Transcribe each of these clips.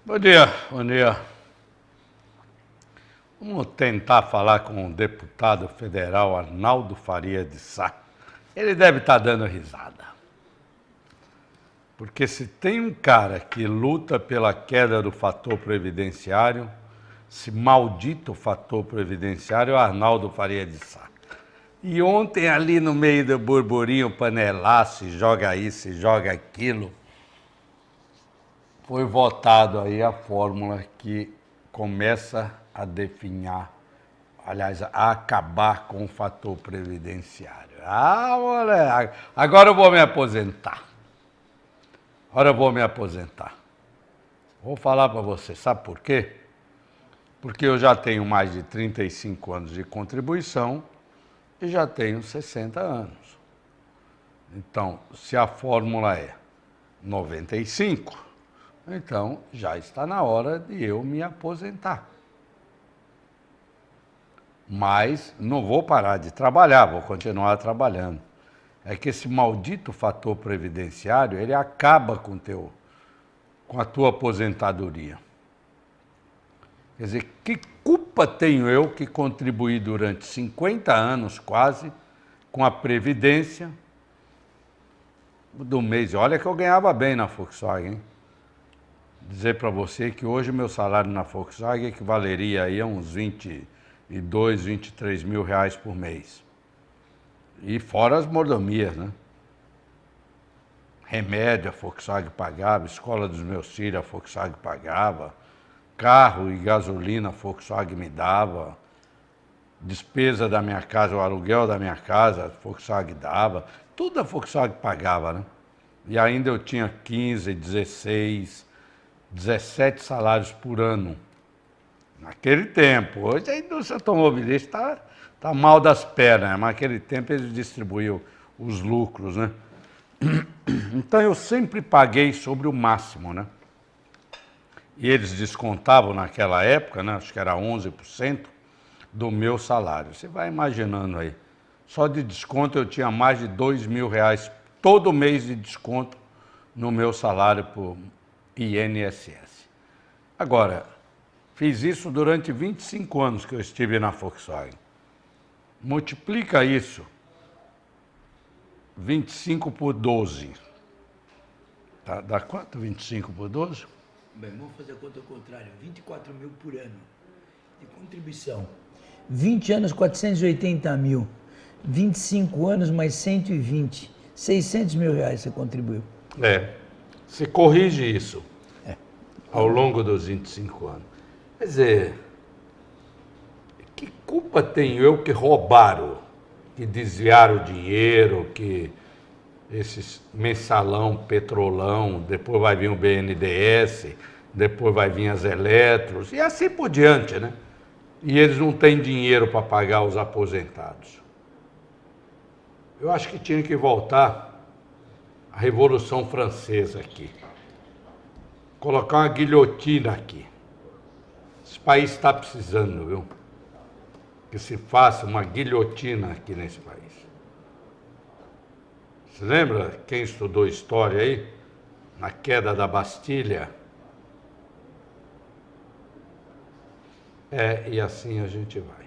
Bom dia, bom dia. Vamos tentar falar com o deputado federal Arnaldo Faria de Sá. Ele deve estar dando risada. Porque se tem um cara que luta pela queda do fator previdenciário, esse maldito fator previdenciário é o Arnaldo Faria de Sá. E ontem ali no meio do burburinho, panelaço, joga isso, joga aquilo, foi votado aí a fórmula que começa a definhar, aliás, a acabar com o fator previdenciário. Ah, moleque, agora eu vou me aposentar. Vou falar para você, sabe por quê? Porque eu já tenho mais de 35 anos de contribuição e já tenho 60 anos. Então, se a fórmula é 95, então já está na hora de eu me aposentar. Mas não vou parar de trabalhar, vou continuar trabalhando. É que esse maldito fator previdenciário, ele acaba com a tua aposentadoria. Quer dizer, que culpa tenho eu que contribuí durante 50 anos quase com a Previdência do mês? Olha que eu ganhava bem na Volkswagen, hein? Dizer para você que hoje meu salário na Volkswagen equivaleria aí a uns 22, 23 mil reais por mês. E fora as mordomias, né? Remédio a Volkswagen pagava, escola dos meus filhos a Volkswagen pagava, carro e gasolina a Volkswagen me dava, despesa da minha casa, o aluguel da minha casa a Volkswagen dava, tudo a Volkswagen pagava, né? E ainda eu tinha 15, 16, 17 salários por ano. Naquele tempo. Hoje a indústria automobilística está mal das pernas, mas naquele tempo eles distribuíam os lucros, né? Então eu sempre paguei sobre o máximo, né? E eles descontavam naquela época, né? Acho que era 11% do meu salário. Você vai imaginando aí. Só de desconto eu tinha mais de 2 mil reais todo mês de desconto no meu salário por INSS. Agora, fiz isso durante 25 anos que eu estive na Volkswagen. Multiplica isso, 25 por 12. Tá, dá quanto 25 por 12? Bem, vamos fazer a conta ao contrário. 24 mil por ano de contribuição. 20 anos, 480 mil. 25 anos mais 120. 600 mil reais você contribuiu. Você corrige isso ao longo dos 25 anos. Quer dizer, que culpa tenho eu que roubaram, que desviaram o dinheiro, que esses mensalão, petrolão, depois vai vir o BNDES, depois vai vir as eletros, e assim por diante, né? E eles não têm dinheiro para pagar os aposentados. Eu acho que tinha que voltar a Revolução Francesa aqui. Colocar uma guilhotina aqui. Esse país está precisando, viu? Que se faça uma guilhotina aqui nesse país. Você lembra quem estudou história aí? Na queda da Bastilha? E assim a gente vai.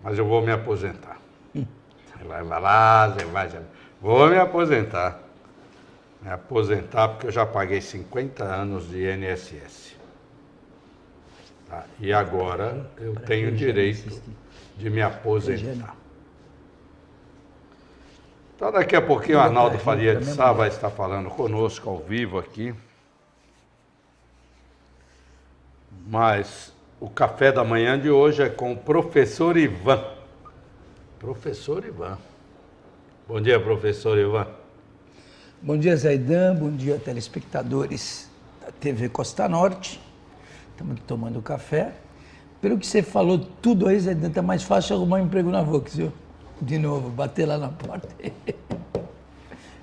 Mas eu vou me aposentar. Você vai lá, você vai. Vou me aposentar. Me aposentar porque eu já paguei 50 anos de INSS. Tá? E agora eu tenho direito de me aposentar. Então daqui a pouquinho o Arnaldo Faria de Sá vai estar falando conosco ao vivo aqui. Mas o café da manhã de hoje é com o professor Ivan. Professor Ivan. Bom dia, professor Ivan. Bom dia, Zaidan. Bom dia, telespectadores da TV Costa Norte. Estamos aqui tomando café. Pelo que você falou tudo aí, Zaidan, está mais fácil arrumar um emprego na Vox, viu? De novo, bater lá na porta.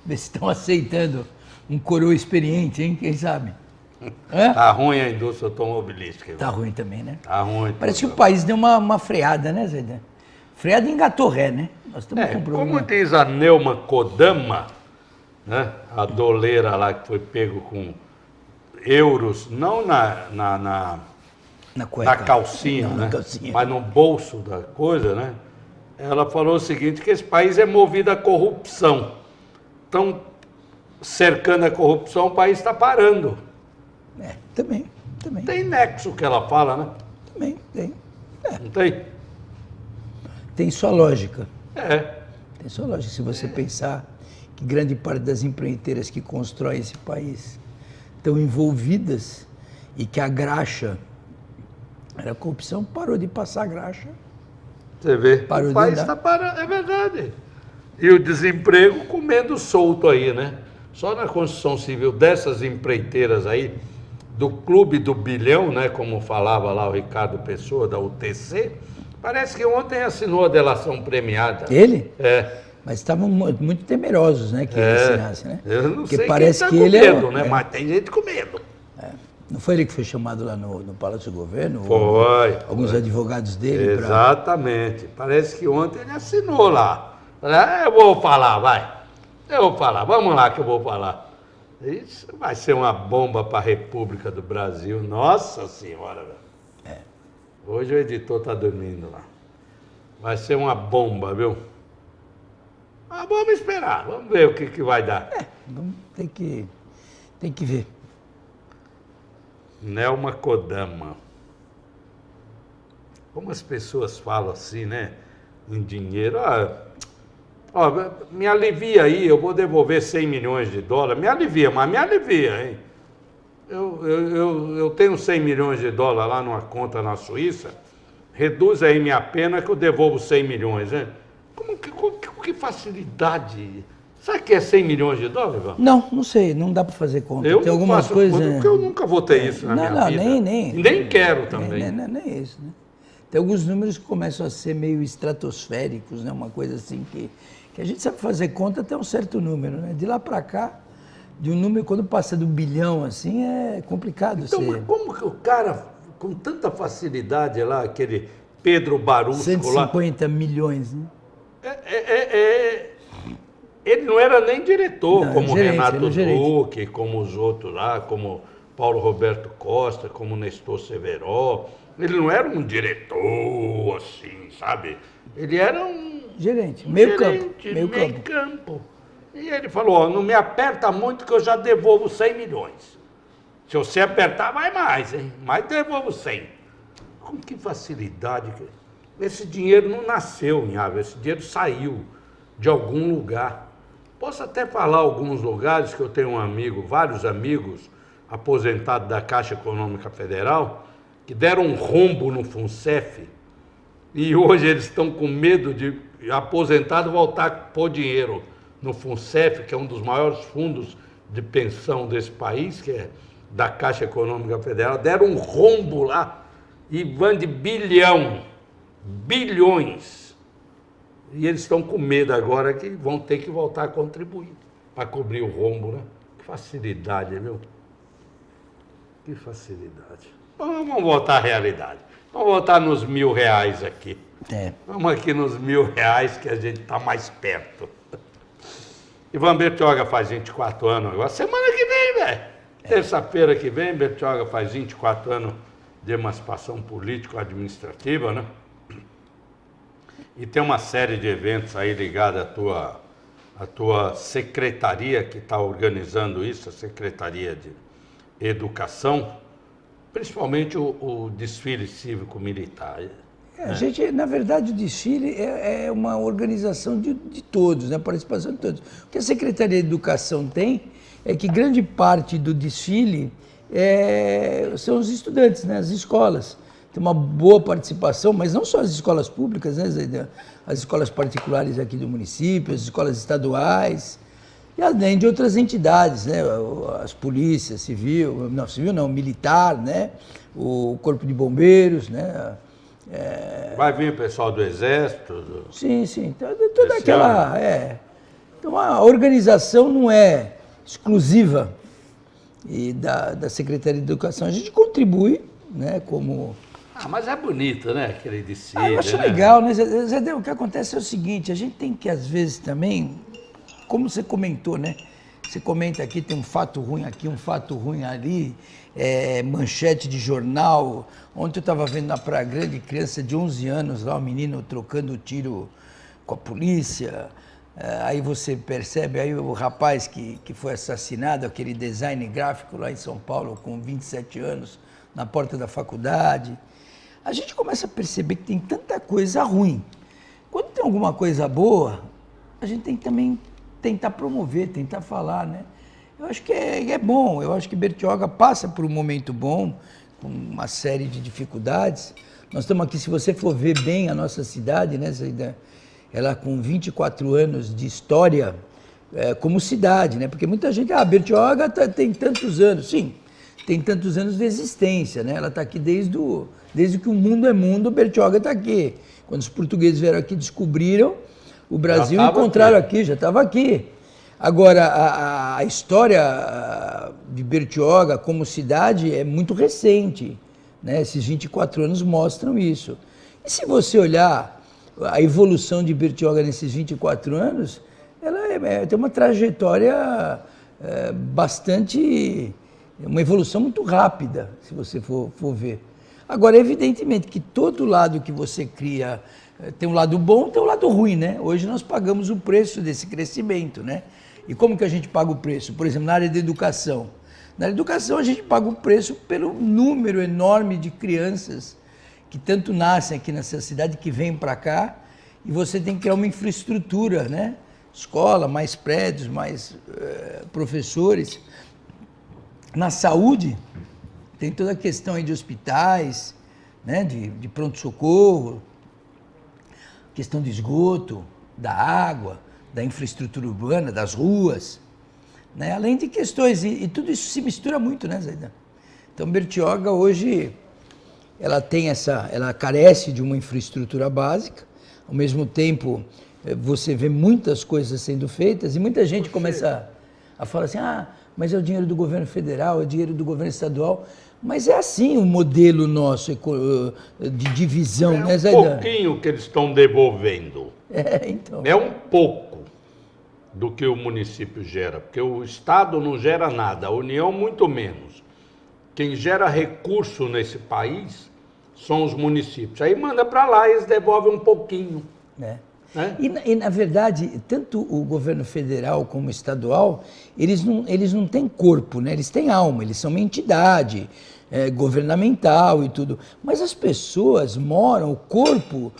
Ver se estão aceitando um coroa experiente, hein? Quem sabe? Tá ruim a indústria automobilística. Tá ruim também, né? Tá ruim. Parece que o país deu uma freada, né, Zaidan? Freada engatou ré, né? Nós estamos com um problema. Como diz a Neuma Kodama, né? A doleira lá que foi pego com euros, não na cueca. calcinha, Não, né? na calcinha. Mas no bolso da coisa, né? Ela falou o seguinte, que esse país é movido à corrupção. Então, cercando a corrupção, o país está parando. Também. Tem nexo que ela fala, né? Também, tem. Não tem? Tem sua lógica. Tem sua lógica. Se você pensar que grande parte das empreiteiras que constroem esse país estão envolvidas e que a graxa era corrupção, parou de passar a graxa. Você vê, Parou o país está parando, é verdade. E o desemprego comendo solto aí, né? Só na construção civil dessas empreiteiras aí, do Clube do Bilhão, né? Como falava lá o Ricardo Pessoa, da UTC, parece que ontem assinou a delação premiada. Ele? Mas estavam muito temerosos, né? Que ele assinasse, né? Eu não porque sei parece quem tá que com ele medo, né? Mas tem gente com medo. Não foi ele que foi chamado lá no Palácio do Governo? Foi. Alguns advogados dele? Exatamente. Parece que ontem ele assinou lá. Eu vou falar, vai. Eu vou falar. Vamos lá que eu vou falar. Isso vai ser uma bomba para a República do Brasil. Nossa Senhora, velho. Hoje o editor está dormindo lá. Vai ser uma bomba, viu? Mas vamos esperar. Vamos ver o que vai dar. Tem que ver. Nelma Kodama. Como as pessoas falam assim, né? Em dinheiro. Me alivia aí, eu vou devolver 100 milhões de dólares. Me alivia, mas me alivia, hein? Eu tenho 100 milhões de dólares lá numa conta na Suíça. Reduz aí minha pena que eu devolvo 100 milhões, hein? Que facilidade. Sabe o que é 100 milhões de dólares, Ivan? Não sei, não dá para fazer conta. Eu Tem não algumas faço coisas. Conta, porque eu nunca vou ter isso na minha vida. Nem quero também. Nem isso, né? Tem alguns números que começam a ser meio estratosféricos, né? Uma coisa assim que a gente sabe fazer conta até um certo número, né? De lá para cá, de um número, quando passa do bilhão, assim, é complicado. Então, mas como que o cara, com tanta facilidade lá, aquele Pedro Barusco 150 milhões, né? Ele não era nem diretor, como gerente, Renato Duque, como os outros lá, como Paulo Roberto Costa, como Nestor Severó. Ele não era um diretor, assim, sabe? Ele era um... Gerente, meio campo. E ele falou, não me aperta muito que eu já devolvo 100 milhões. Se você apertar, vai mais, hein? Mas devolvo 100. Com que facilidade. Esse dinheiro não nasceu em Ávila, esse dinheiro saiu de algum lugar. Posso até falar alguns lugares que eu tenho vários amigos aposentados da Caixa Econômica Federal, que deram um rombo no FUNCEF e hoje eles estão com medo de aposentado voltar a pôr dinheiro no FUNCEF, que é um dos maiores fundos de pensão desse país, que é da Caixa Econômica Federal, deram um rombo lá e vão de bilhões. E eles estão com medo agora que vão ter que voltar a contribuir para cobrir o rombo, né? Que facilidade, viu? Que facilidade. Então, vamos voltar à realidade. Vamos voltar nos R$1.000 aqui. Vamos aqui nos R$1.000 que a gente está mais perto. Ivan Bertioga faz 24 anos agora. Semana que vem, velho. Terça-feira que vem, Bertioga faz 24 anos de emancipação político-administrativa, né? E tem uma série de eventos aí ligados à tua secretaria que está organizando isso, a Secretaria de Educação, principalmente o desfile cívico-militar. A gente, na verdade, o desfile é uma organização de todos, né? A participação de todos. O que a Secretaria de Educação tem é que grande parte do desfile são os estudantes, né? As escolas. Tem uma boa participação, mas não só as escolas públicas, né, Zaidan? As escolas particulares aqui do município, as escolas estaduais, e além de outras entidades, né? As polícias, civil não, militar, né? O Corpo de Bombeiros, né? Vai vir o pessoal do Exército? Sim. Toda aquela... Então, a organização não é exclusiva da Secretaria de Educação. A gente contribui, né, como... mas é bonito, né, aquele desfile. Eu acho legal, né, Zé? O que acontece é o seguinte, a gente tem que, às vezes, também, como você comentou, né, Você comenta aqui, tem um fato ruim aqui, um fato ruim ali, manchete de jornal. Ontem eu estava vendo na Praia Grande, criança de 11 anos lá, um menino trocando tiro com a polícia. Aí você percebe, aí o rapaz que foi assassinado, aquele design gráfico lá em São Paulo, com 27 anos, na porta da faculdade. A gente começa a perceber que tem tanta coisa ruim. Quando tem alguma coisa boa, a gente tem que também tentar promover, tentar falar, né? Eu acho que é bom, eu acho que Bertioga passa por um momento bom, com uma série de dificuldades. Nós estamos aqui, se você for ver bem a nossa cidade, né, Zaidan? Ela com 24 anos de história como cidade, né? Porque muita gente, Bertioga tem tantos anos, sim, tem tantos anos de existência, né? Ela está aqui desde que o mundo é mundo, Bertioga está aqui. Quando os portugueses vieram aqui, descobriram o Brasil, encontraram aqui, já estava aqui. Agora, a história de Bertioga como cidade é muito recente, né? Esses 24 anos mostram isso. E se você olhar a evolução de Bertioga nesses 24 anos, ela tem uma trajetória bastante... uma evolução muito rápida, se você for ver. Agora, evidentemente que todo lado que você cria tem um lado bom, tem um lado ruim, né? Hoje nós pagamos o preço desse crescimento, né? E como que a gente paga o preço? Por exemplo, na área da educação. Na educação a gente paga o preço pelo número enorme de crianças que tanto nascem aqui nessa cidade, que vêm para cá, e você tem que criar uma infraestrutura, né? Escola, mais prédios, mais professores. Na saúde, tem toda a questão aí de hospitais, né? de pronto-socorro, questão de esgoto, da água, da infraestrutura urbana, das ruas, né? Além de questões, e tudo isso se mistura muito, né, Zaidan? Então, Bertioga hoje, ela carece de uma infraestrutura básica, ao mesmo tempo você vê muitas coisas sendo feitas e muita gente começa a falar assim, mas é o dinheiro do governo federal, é o dinheiro do governo estadual, mas é assim o modelo nosso de divisão, né, Zaidan? É um pouquinho que eles estão devolvendo. Então. É um pouco do que o município gera, porque o Estado não gera nada, a União muito menos. Quem gera recurso nesse país são os municípios. Aí manda para lá e eles devolvem um pouquinho. Né? E, na verdade, tanto o governo federal como o estadual, eles não têm corpo, né? Eles têm alma, eles são uma entidade governamental e tudo. Mas as pessoas moram, o corpo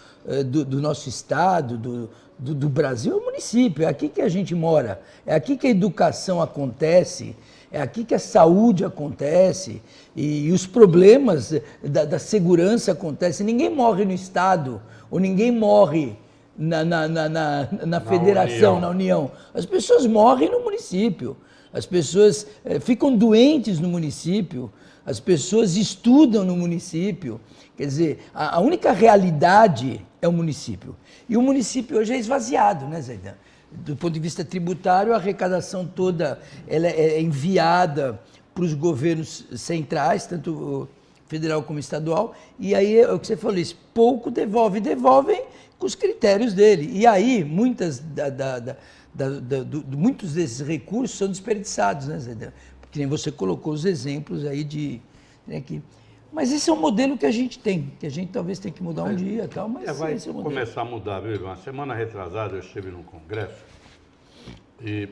do nosso estado, do Brasil, é o município. É aqui que a gente mora, é aqui que a educação acontece, é aqui que a saúde acontece e os problemas da segurança acontecem. Ninguém morre no estado ou ninguém morre na federação, na União. As pessoas morrem no município, as pessoas ficam doentes no município, as pessoas estudam no município. Quer dizer, a única realidade é o município. E o município hoje é esvaziado, né, Zaidan? Do ponto de vista tributário, a arrecadação toda ela é enviada para os governos centrais, tanto federal como estadual, e aí é o que você falou, isso, pouco devolvem com os critérios dele. E aí, muitos desses recursos são desperdiçados, né, Zaidan? Porque nem você colocou os exemplos aí mas esse é um modelo que a gente tem, que a gente talvez tenha que mudar um dia, tal, mas vai esse é o modelo. Começar a mudar, viu? Uma semana retrasada eu estive num congresso e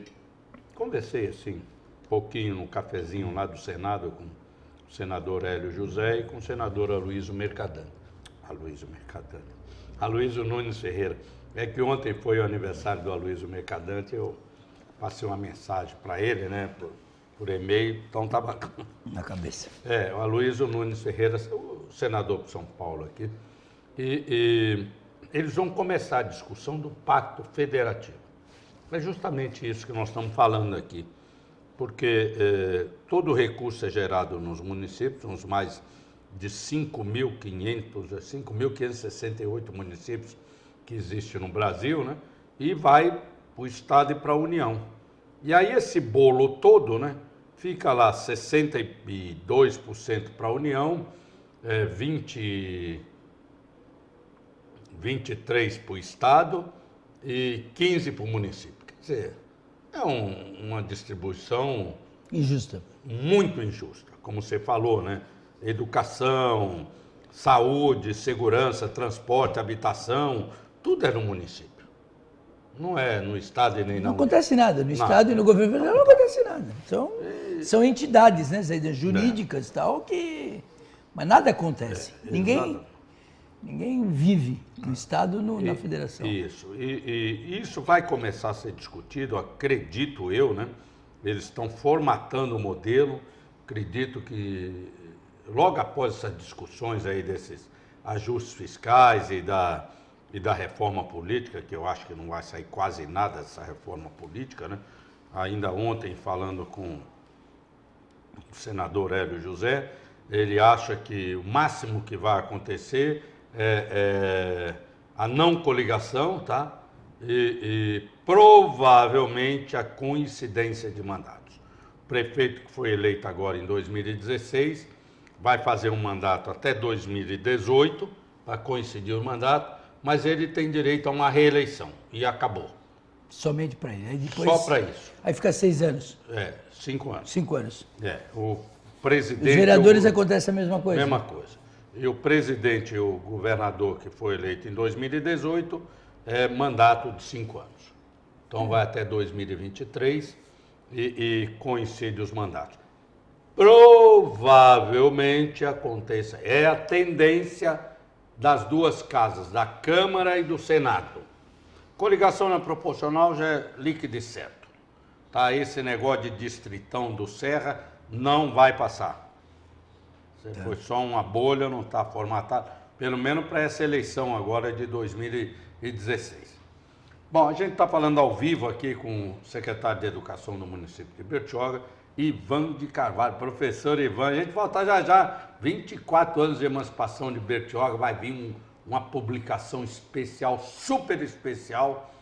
conversei assim, um pouquinho no cafezinho lá do Senado com o senador Hélio José e com o senador Aloysio Mercadante. Aloysio Nunes Ferreira. É que ontem foi o aniversário do Aloysio Mercadante, eu passei uma mensagem para ele, né, por e-mail, então estava na cabeça. O Aloysio Nunes Ferreira, o senador de São Paulo aqui, e eles vão começar a discussão do Pacto Federativo. É justamente isso que nós estamos falando aqui, porque todo o recurso é gerado nos municípios, nos mais de 5.568 municípios que existem no Brasil, né? E vai para o Estado e para a União. E aí esse bolo todo, né? Fica lá 62% para a União, 23% para o Estado e 15% para o município. Quer dizer, É uma distribuição Injusta. muito injusta, como você falou, né? Educação, saúde, segurança, transporte, habitação, tudo é no município. Não é no Estado e nem na Não União. acontece nada. No Estado e no governo federal não acontece nada. São entidades, né, jurídicas e tal, que... Mas nada acontece. Ninguém vive no Estado na federação. Isso. E isso vai começar a ser discutido, acredito eu, né? Eles estão formatando o modelo. Acredito que logo após essas discussões aí desses ajustes fiscais e da reforma política, que eu acho que não vai sair quase nada dessa reforma política, né? Ainda ontem, falando com o senador Hélio José, ele acha que o máximo que vai acontecer é a não coligação, tá? E provavelmente a coincidência de mandatos. O prefeito que foi eleito agora em 2016 vai fazer um mandato até 2018 para coincidir o mandato, mas ele tem direito a uma reeleição e acabou. Somente para ele. Aí depois, só para isso. Aí fica 6 anos. 5 anos. 5 anos. O presidente... Os vereadores acontece a mesma coisa. Mesma coisa. E o presidente e o governador que foi eleito em 2018 mandato de 5 anos. Então vai até 2023 e coincide os mandatos. Provavelmente aconteça. É a tendência das duas casas, da Câmara e do Senado. Coligação na proporcional já é líquido e certo. Tá? Esse negócio de distritão do Serra não vai passar. Foi só uma bolha, não está formatado, pelo menos para essa eleição agora de 2016. Bom, a gente está falando ao vivo aqui com o secretário de Educação do município de Bertioga, Ivan de Carvalho, professor Ivan. A gente volta já, 24 anos de emancipação de Bertioga, vai vir uma publicação especial, super especial,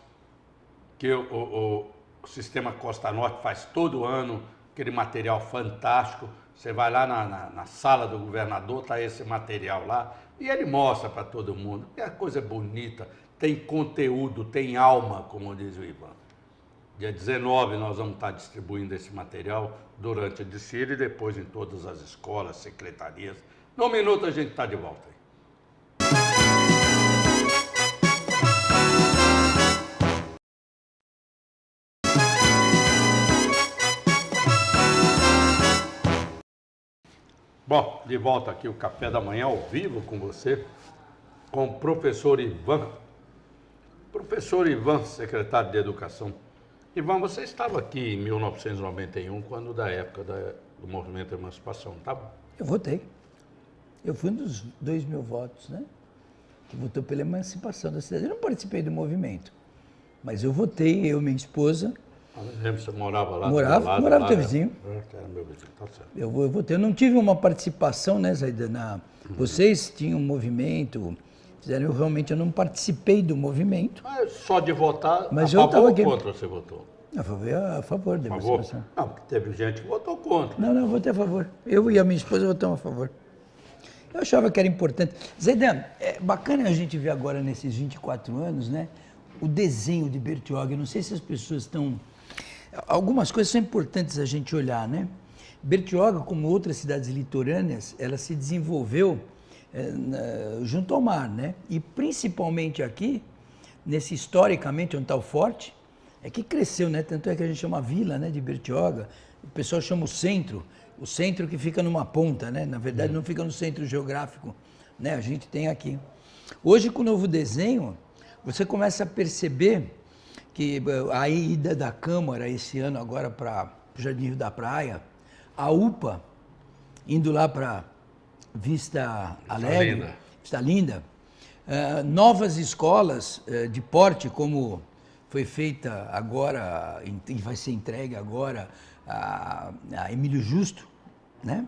que o Sistema Costa Norte faz todo ano, aquele material fantástico. Você vai lá na sala do governador, está esse material lá, e ele mostra para todo mundo. É a coisa bonita, tem conteúdo, tem alma, como diz o Ivan. Dia 19 nós vamos estar distribuindo esse material durante o desfile e depois em todas as escolas, secretarias. Num minuto a gente está de volta aí. Bom, de volta aqui o Café da Manhã ao vivo com você, com o professor Ivan. Professor Ivan, secretário de Educação. Ivan, você estava aqui em 1991, quando da época do movimento de emancipação, não estava? Eu votei. Eu fui um dos 2.000 votos, né? Que votou pela emancipação da cidade. Eu não participei do movimento, mas eu votei, eu e minha esposa. Você morava lá? Morava teu vizinho. Era meu vizinho, tá certo. Eu votei. Eu não tive uma participação, né, Zaidan? Vocês tinham um movimento, eu realmente não participei do movimento. Mas só de votar, mas a favor ou contra você votou? A favor da emancipação. Não, teve gente que votou contra. Não, eu votei a favor. Eu e a minha esposa votamos a favor. Eu achava que era importante. Zaidan, é bacana a gente ver agora, nesses 24 anos, né, o desenho de Bertioga. Eu não sei se as pessoas estão... Algumas coisas são importantes a gente olhar, né? Bertioga, como outras cidades litorâneas, ela se desenvolveu junto ao mar, né? E principalmente aqui, historicamente, onde está o forte, é que cresceu, né? Tanto é que a gente chama vila, né, de Bertioga. O pessoal chama o centro que fica numa ponta, né? Na verdade, não fica no centro geográfico, né? A gente tem aqui. Hoje, com o novo desenho, você começa a perceber que a ida da Câmara esse ano agora para o Jardim Rio da Praia, a UPA indo lá para Vista Alegre, Vista Linda, novas escolas de porte, como foi feita agora e vai ser entregue agora a Emílio Justo, né?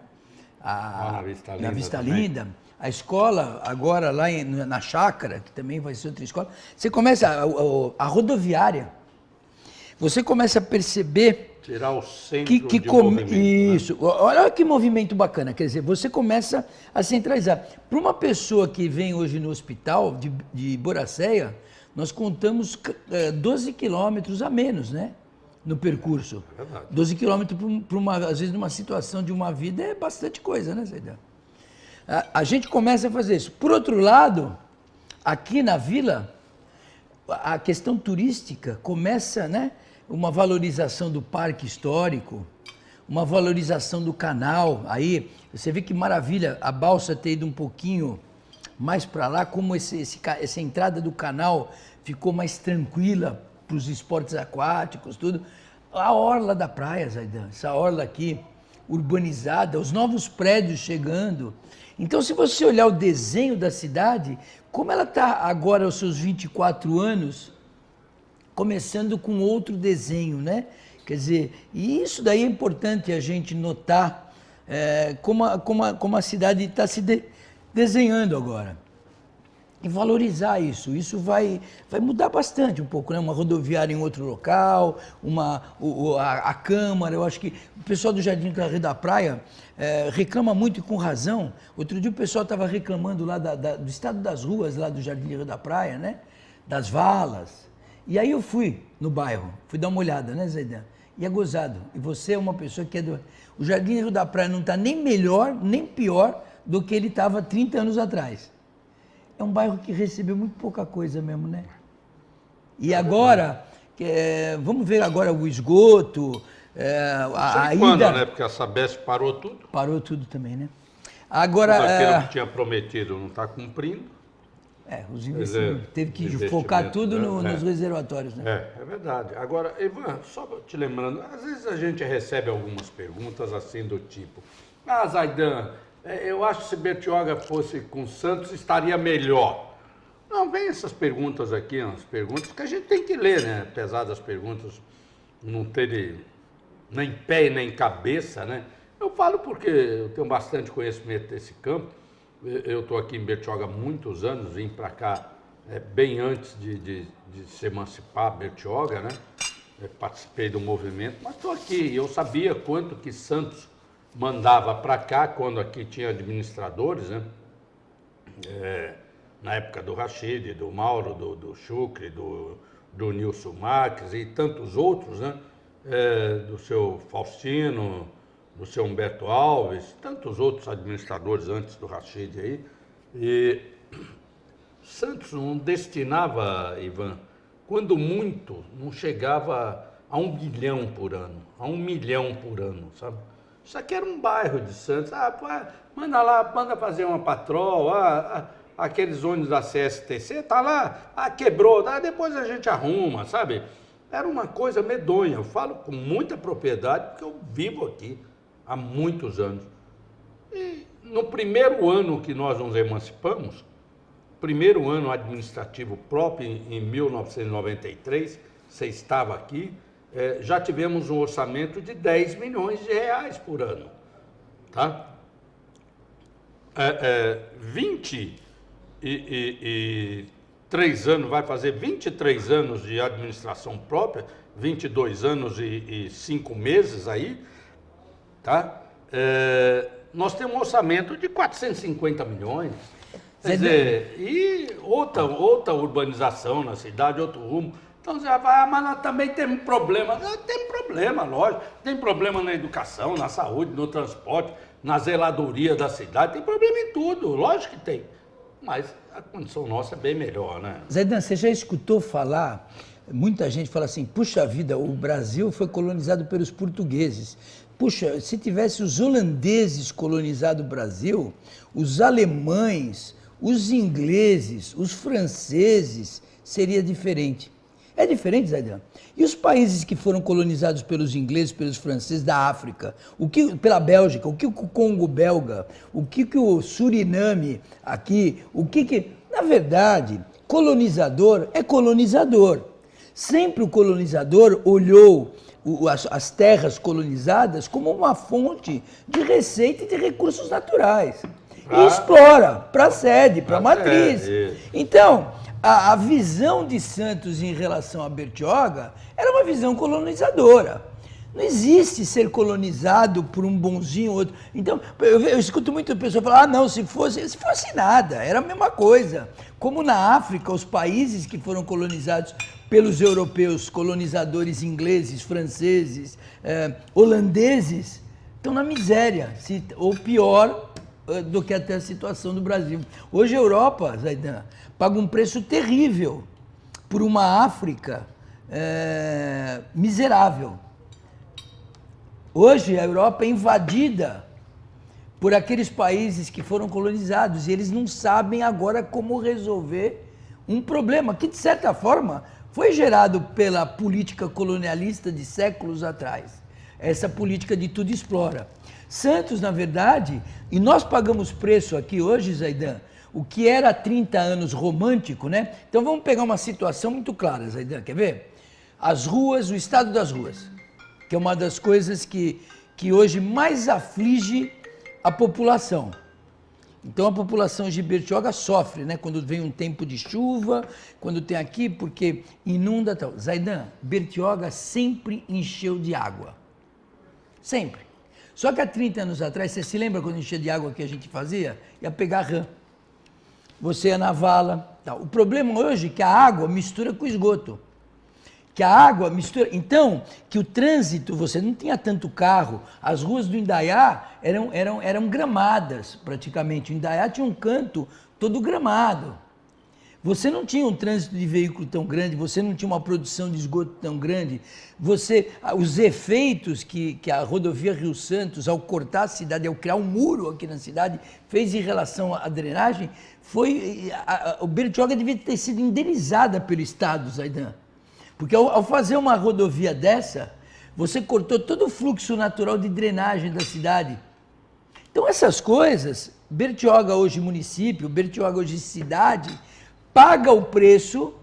Na Vista Linda. A escola, agora lá na Chácara, que também vai ser outra escola, você começa, a rodoviária, você começa a perceber... Tirar o centro de movimento. Isso, né? Olha que movimento bacana, quer dizer, você começa a centralizar. Para uma pessoa que vem hoje no hospital de Boracéia, nós contamos 12 quilômetros a menos, né? no percurso. É verdade. 12 quilômetros, às vezes, numa situação de uma vida é bastante coisa, né, Zaidan? A gente começa a fazer isso. Por outro lado, aqui na vila, a questão turística começa, né? Uma valorização do parque histórico, uma valorização do canal. Aí, você vê que maravilha a balsa ter ido um pouquinho mais para lá, como essa entrada do canal ficou mais tranquila para os esportes aquáticos, tudo. A orla da praia, Zaidan, essa orla aqui, urbanizada, os novos prédios chegando. Então, se você olhar o desenho da cidade, como ela está agora aos seus 24 anos, começando com outro desenho, né? Quer dizer, e isso daí é importante a gente notar como a cidade está se desenhando agora. E valorizar isso. Isso vai mudar bastante um pouco, né? Uma rodoviária em outro local, a Câmara. Eu acho que o pessoal do Jardim do Rio da Praia reclama muito e com razão. Outro dia o pessoal estava reclamando lá do estado das ruas lá do Jardim do Rio da Praia, né? Das valas. E aí eu fui no bairro, fui dar uma olhada, né, Zaidan? E é gozado. E você é uma pessoa que é do... O Jardim do Rio da Praia não está nem melhor, nem pior do que ele estava 30 anos atrás. É um bairro que recebeu muito pouca coisa mesmo, né? E agora, vamos ver agora o esgoto, a quando, ida... né? Porque a Sabesp parou tudo. Parou tudo também, né? Agora... Tudo aquilo que tinha prometido não está cumprindo. Os investimentos. Teve que focar tudo nos reservatórios, né? É verdade. Agora, Ivan, só te lembrando, às vezes a gente recebe algumas perguntas assim do tipo, Zaidan, eu acho que se Bertioga fosse com o Santos estaria melhor. Não, vem essas perguntas aqui, umas perguntas que a gente tem que ler, né? Apesar das perguntas não terem nem pé e nem cabeça, né? Eu falo porque eu tenho bastante conhecimento desse campo. Eu estou aqui em Bertioga há muitos anos, vim para cá bem antes de se emancipar Bertioga, né? Participei do movimento, mas estou aqui. Eu sabia quanto que Santos mandava para cá, quando aqui tinha administradores, né? Na época do Rachid, do Mauro, do Chucre, do Nilson Marques e tantos outros, né? Do seu Faustino, do seu Humberto Alves, tantos outros administradores antes do Rachid aí. E Santos não destinava, Ivan, quando muito, não chegava a 1 bilhão por ano, a 1 milhão por ano, sabe? Isso aqui era um bairro de Santos. Manda lá, manda fazer uma patrol, aqueles ônibus da CSTC, tá lá, quebrou, depois a gente arruma, sabe? Era uma coisa medonha, eu falo com muita propriedade, porque eu vivo aqui há muitos anos. E no primeiro ano que nós nos emancipamos, primeiro ano administrativo próprio, em 1993, você estava aqui, já tivemos um orçamento de 10 milhões de reais por ano, tá? 23 anos, vai fazer 23 anos de administração própria, 22 anos e 5 meses aí, tá? Nós temos um orçamento de 450 milhões, quer dizer, e outra urbanização na cidade, outro rumo. Então você vai, mas nós também temos problema. Tem problema, lógico. Tem problema na educação, na saúde, no transporte, na zeladoria da cidade. Tem problema em tudo, lógico que tem. Mas a condição nossa é bem melhor, né? Zaidan, você já escutou falar, muita gente fala assim, puxa vida, o Brasil foi colonizado pelos portugueses. Puxa, se tivesse os holandeses colonizado o Brasil, os alemães, os ingleses, os franceses, seria diferente. É diferente, Zaidan? E os países que foram colonizados pelos ingleses, pelos franceses da África, pela Bélgica, o que o Congo belga, o que o Suriname aqui, na verdade, colonizador é colonizador. Sempre o colonizador olhou as terras colonizadas como uma fonte de receita e de recursos naturais. E explora para a sede, para a matriz. Então, a visão de Santos em relação a Bertioga era uma visão colonizadora. Não existe ser colonizado por um bonzinho ou outro. Então, eu escuto muita pessoa falar, não, se fosse nada, era a mesma coisa. Como na África, os países que foram colonizados pelos europeus, colonizadores ingleses, franceses, holandeses, estão na miséria, ou pior do que até a situação do Brasil. Hoje a Europa, Zaidan, paga um preço terrível por uma África miserável. Hoje a Europa é invadida por aqueles países que foram colonizados e eles não sabem agora como resolver um problema que, de certa forma, foi gerado pela política colonialista de séculos atrás. Essa política de tudo explora. Santos, na verdade, e nós pagamos preço aqui hoje, Zaidan, o que era há 30 anos romântico, né? Então vamos pegar uma situação muito clara, Zaidan, quer ver? As ruas, o estado das ruas, que é uma das coisas que hoje mais aflige a população. Então a população de Bertioga sofre, né? Quando vem um tempo de chuva, quando tem aqui, porque inunda tal. Zaidan, Bertioga sempre encheu de água. Sempre. Só que há 30 anos atrás, você se lembra quando enchia de água que a gente fazia? Ia pegar rã. Você ia na vala. Tal. O problema hoje é que a água mistura com o esgoto. Que a água mistura... Então, que o trânsito, você não tinha tanto carro. As ruas do Indaiá eram gramadas, praticamente. O Indaiá tinha um canto todo gramado. Você não tinha um trânsito de veículo tão grande, você não tinha uma produção de esgoto tão grande. Os efeitos que a rodovia Rio Santos, ao cortar a cidade, ao criar um muro aqui na cidade, fez em relação à drenagem, o Bertioga devia ter sido indenizada pelo Estado, Zaidan. Porque ao fazer uma rodovia dessa, você cortou todo o fluxo natural de drenagem da cidade. Então essas coisas, Bertioga hoje município, Bertioga hoje cidade, paga o preço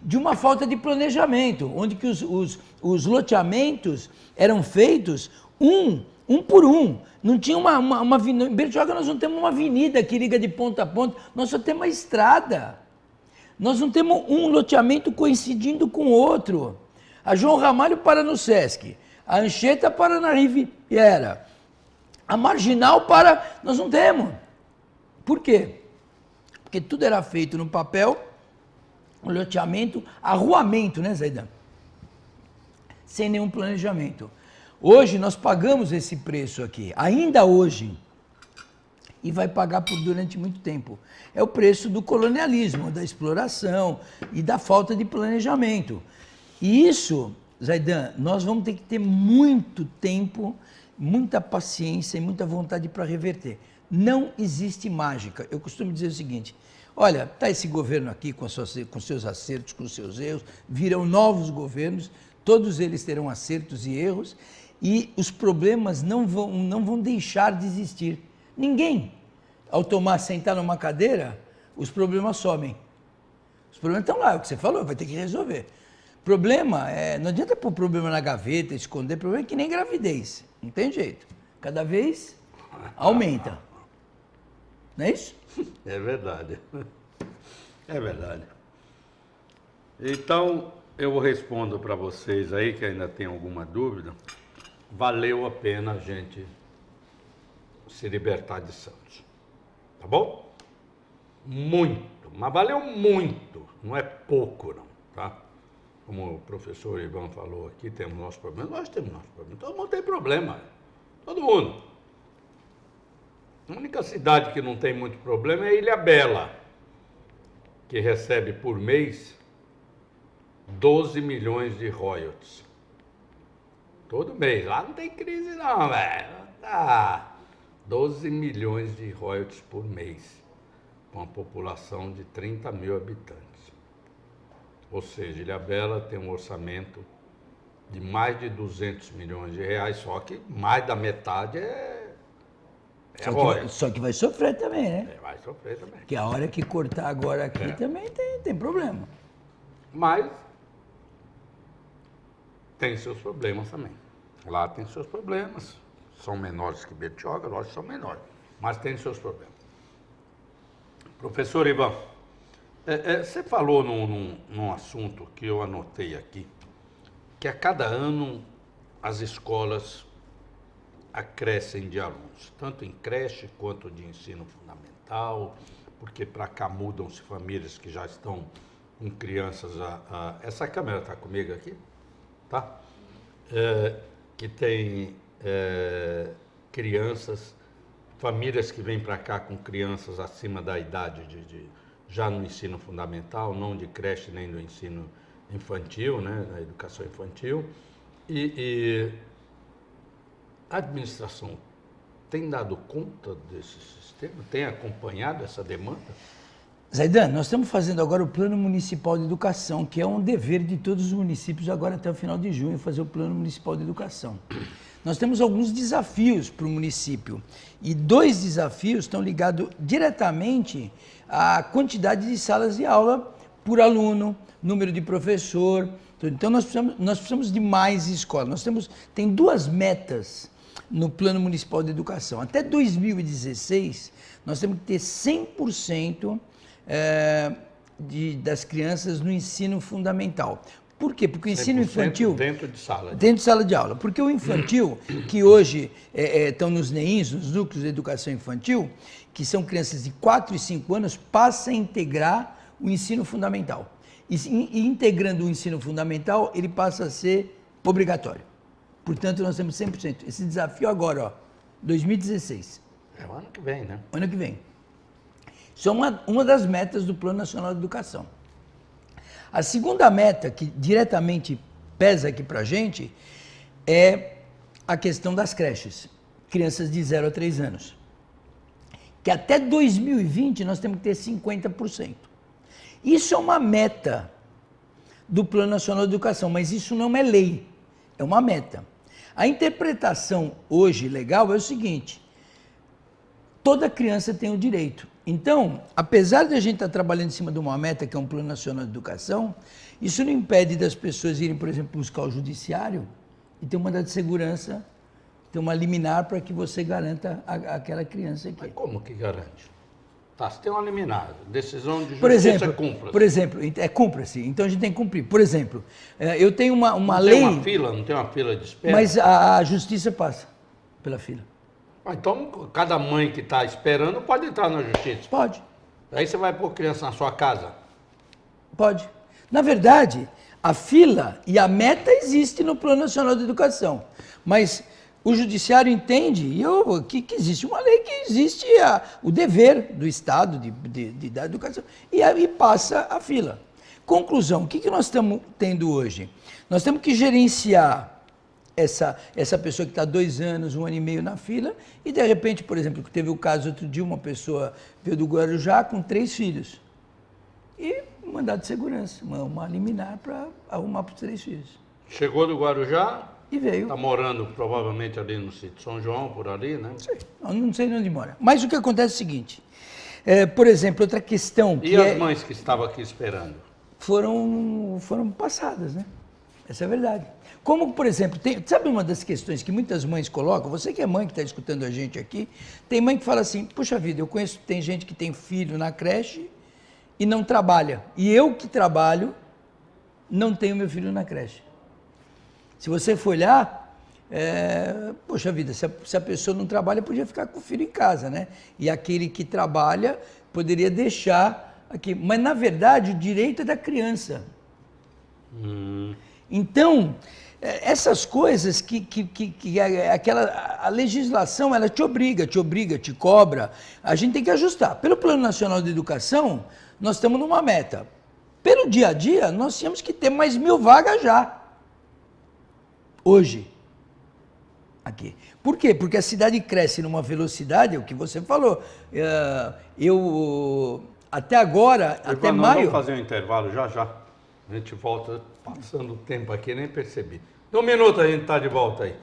de uma falta de planejamento, onde que os loteamentos eram feitos um por um. Não tinha uma avenida. Em Bertioga nós não temos uma avenida que liga de ponta a ponta, nós só temos uma estrada. Nós não temos um loteamento coincidindo com o outro. A João Ramalho para no Sesc, a Anchieta para na Riviera, a Marginal para... Nós não temos. Por quê? Porque tudo era feito no papel, o loteamento, arruamento, né, Zaidan? Sem nenhum planejamento. Hoje nós pagamos esse preço aqui, ainda hoje, e vai pagar durante muito tempo. É o preço do colonialismo, da exploração e da falta de planejamento. E isso, Zaidan, nós vamos ter que ter muito tempo, muita paciência e muita vontade para reverter. Não existe mágica. Eu costumo dizer o seguinte, olha, está esse governo aqui com seus acertos, com seus erros, virão novos governos, todos eles terão acertos e erros, e os problemas não vão deixar de existir. Ninguém, ao sentar numa cadeira, os problemas somem. Os problemas estão lá, é o que você falou, vai ter que resolver. Problema, não adianta pôr problema na gaveta, esconder, problema é que nem gravidez, não tem jeito. Cada vez aumenta. Não é isso? É verdade. É verdade. Então, eu respondo para vocês aí que ainda tem alguma dúvida. Valeu a pena a gente se libertar de Santos. Tá bom? Muito, mas valeu muito. Não é pouco, não, tá? Como o professor Ivan falou aqui, temos nossos problemas. Nós temos nossos problemas. Todo mundo tem problema. Todo mundo. A única cidade que não tem muito problema é Ilhabela, que recebe por mês 12 milhões de royalties. Todo mês. Lá não tem crise não, velho. Tá. 12 milhões de royalties por mês, com uma população de 30 mil habitantes. Ou seja, Ilhabela tem um orçamento de mais de 200 milhões de reais, só que mais da metade só que vai sofrer também, né? Vai sofrer também. Porque a hora que cortar agora aqui também tem problema. Mas tem seus problemas também. Lá tem seus problemas. São menores que Bertioga, lógico, são menores. Mas tem seus problemas. Professor Ivan, você falou num assunto que eu anotei aqui, que a cada ano as escolas acrescem de alunos, tanto em creche quanto de ensino fundamental, porque para cá mudam-se famílias que já estão com crianças, essa câmera está comigo aqui, tá? Que tem crianças, famílias que vêm para cá com crianças acima da idade já no ensino fundamental, não de creche nem do ensino infantil, né, da educação infantil. E a administração tem dado conta desse sistema? Tem acompanhado essa demanda? Zaidan, nós estamos fazendo agora o Plano Municipal de Educação, que é um dever de todos os municípios agora até o final de junho, fazer o Plano Municipal de Educação. Nós temos alguns desafios para o município e 2 desafios estão ligados diretamente à quantidade de salas de aula por aluno, número de professor. Então nós precisamos de mais escolas. Tem 2 metas no Plano Municipal de Educação. Até 2016, nós temos que ter 100% das crianças no ensino fundamental. Por quê? Porque o ensino infantil... Dentro de sala. Dentro de sala de aula. Porque o infantil, que hoje estão nos NEINs, nos Núcleos de Educação Infantil, que são crianças de 4 e 5 anos, passa a integrar o ensino fundamental. E integrando o ensino fundamental, ele passa a ser obrigatório. Portanto, nós temos 100%. Esse desafio agora, ó, 2016. É o ano que vem, né? Ano que vem. Isso é uma das metas do Plano Nacional de Educação. A segunda meta, que diretamente pesa aqui para a gente, é a questão das creches. Crianças de 0 a 3 anos. Que até 2020 nós temos que ter 50%. Isso é uma meta do Plano Nacional de Educação, mas isso não é lei, é uma meta. A interpretação hoje legal é o seguinte: toda criança tem o direito. Então, apesar de a gente estar trabalhando em cima de uma meta, que é um Plano Nacional de Educação, isso não impede das pessoas irem, por exemplo, buscar o judiciário e ter uma mandado de segurança, ter uma liminar para que você garanta aquela criança aqui. Mas como que garante? Tá, você tem uma liminar, decisão de justiça cumpra-se. Por exemplo, cumpra-se, então a gente tem que cumprir. Por exemplo, eu tenho uma não lei... Não tem uma fila de espera? Mas a justiça passa pela fila. Então, cada mãe que está esperando pode entrar na justiça? Pode. Aí você vai pôr criança na sua casa? Pode. Na verdade, a fila e a meta existe no Plano Nacional de Educação, mas o judiciário entende que existe uma lei, que existe o dever do Estado de dar educação, e aí passa a fila. Conclusão, o que nós estamos tendo hoje? Nós temos que gerenciar essa pessoa que está 2 anos, 1 ano e meio na fila, e de repente, por exemplo, teve o caso outro dia, uma pessoa veio do Guarujá com 3 filhos. E um mandado de segurança, uma liminar para arrumar para os 3 filhos. Chegou do Guarujá e veio. Está morando provavelmente ali no sítio São João, por ali, né? Sim, não sei onde mora. Mas o que acontece é o seguinte, por exemplo, outra questão... E as mães que estavam aqui esperando? Foram passadas, né? Essa é a verdade. Como, por exemplo, sabe uma das questões que muitas mães colocam? Você que é mãe que está escutando a gente aqui, tem mãe que fala assim, puxa vida, eu conheço, tem gente que tem filho na creche e não trabalha. E eu que trabalho, não tenho meu filho na creche. Se você for olhar, poxa vida, se a pessoa não trabalha, podia ficar com o filho em casa, né? E aquele que trabalha poderia deixar aqui. Mas, na verdade, o direito é da criança. Então, essas coisas a legislação, ela te obriga, te cobra, a gente tem que ajustar. Pelo Plano Nacional de Educação, nós estamos numa meta. Pelo dia a dia, nós tínhamos que ter mais 1000 vagas já. Hoje. Aqui. Por quê? Porque a cidade cresce numa velocidade, é o que você falou. Até agora, até maio... Vamos fazer um intervalo já. A gente volta passando o tempo aqui, nem percebi. 1 minuto a gente está de volta aí.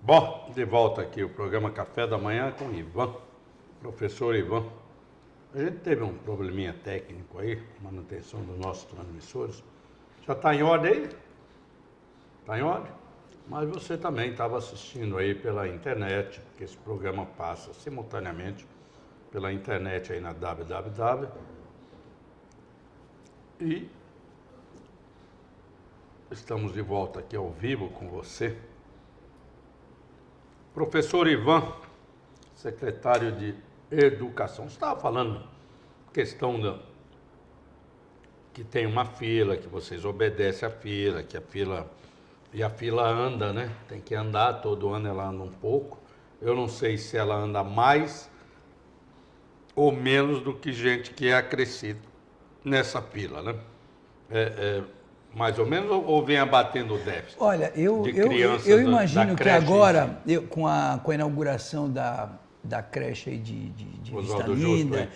Bom, de volta aqui o programa Café da Manhã com Ivan, professor Ivan. A gente teve um probleminha técnico aí, manutenção dos nossos transmissores. Já está em ordem aí? Está em ordem? Mas você também estava assistindo aí pela internet, porque esse programa passa simultaneamente pela internet aí na www. E Estamos de volta aqui ao vivo com você. Professor Ivan, secretário de Educação, você estava falando questão que tem uma fila, que vocês obedecem à fila, que a fila anda, né? Tem que andar, todo ano ela anda um pouco. Eu não sei se ela anda mais ou menos do que gente que é acrescida nessa fila, né? Mais ou menos, ou vem abatendo o déficit? Olha, eu imagino que agora, com a inauguração da creche aí de Vista Linda,